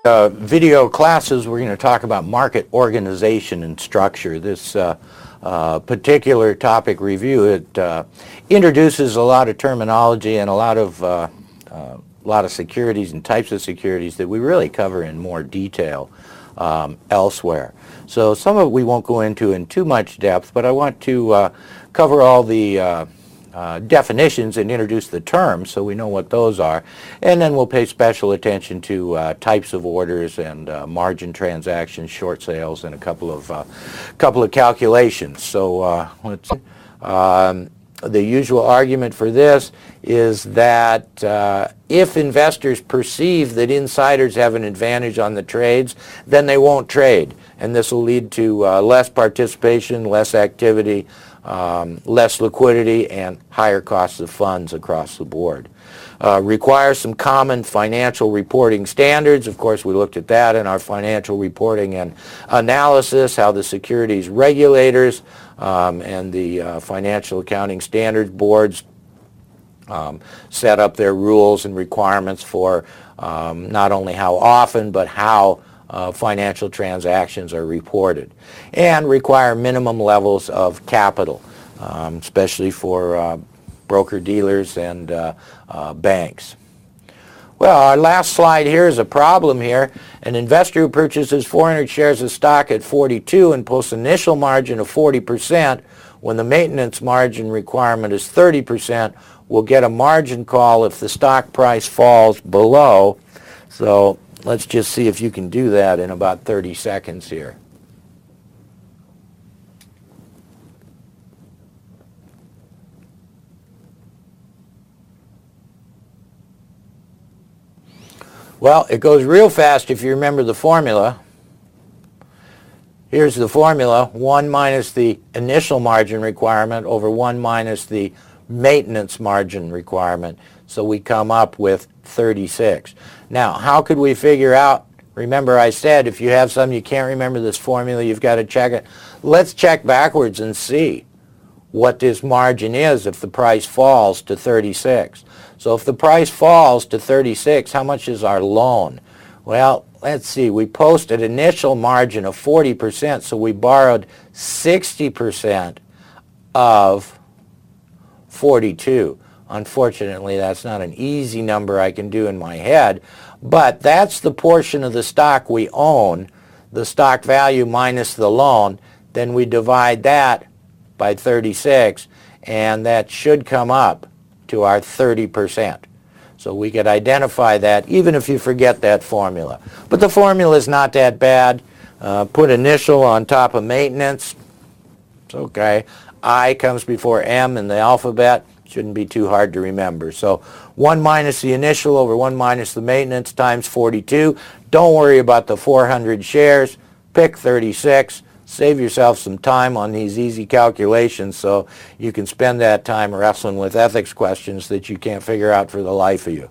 Video classes, we're going to talk about market organization and structure. This particular topic review, it introduces a lot of terminology and a lot of securities and types of securities that we really cover in more detail elsewhere. So some of it we won't go into in too much depth, but I want to cover all the definitions and introduce the terms so we know what those are, and then we'll pay special attention to types of orders and margin transactions, short sales, and a couple of calculations. So let's the usual argument for this is that if investors perceive that insiders have an advantage on the trades, then they won't trade, and this will lead to less participation, less activity, less liquidity, and higher costs of funds across the board. Requires some common financial reporting standards. Of course, we looked at that in our financial reporting and analysis, how the securities regulators and the financial accounting standards boards set up their rules and requirements for not only how often, but how financial transactions are reported, and require minimum levels of capital, especially for broker-dealers and banks. Well, our last slide here is a problem here. An investor who purchases 400 shares of stock at 42 and posts initial margin of 40% when the maintenance margin requirement is 30% will get a margin call if the stock price falls below. So let's just see if you can do that in about 30 seconds here. Well, it goes real fast if you remember the formula. Here's the formula: 1 minus the initial margin requirement over 1 minus the maintenance margin requirement. So we come up with 36. Now, how could we figure out? Remember, I said if you have some you can't remember this formula, you've got to check it. Let's check backwards and see what this margin is if the price falls to 36. So if the price falls to 36, how much is our loan? Well, let's see. We posted initial margin of 40%, so we borrowed 60% of 42. Unfortunately, that's not an easy number I can do in my head, but that's the portion of the stock we own, the stock value minus the loan. Then we divide that by 36, and that should come up to our 30%. So we could identify that even if you forget that formula. But the formula is not that bad. Put initial on top of maintenance. It's okay. I comes before M in the alphabet. Shouldn't be too hard to remember. So 1 minus the initial over 1 minus the maintenance times 42. Don't worry about the 400 shares. Pick 36. Save yourself some time on these easy calculations so you can spend that time wrestling with ethics questions that you can't figure out for the life of you.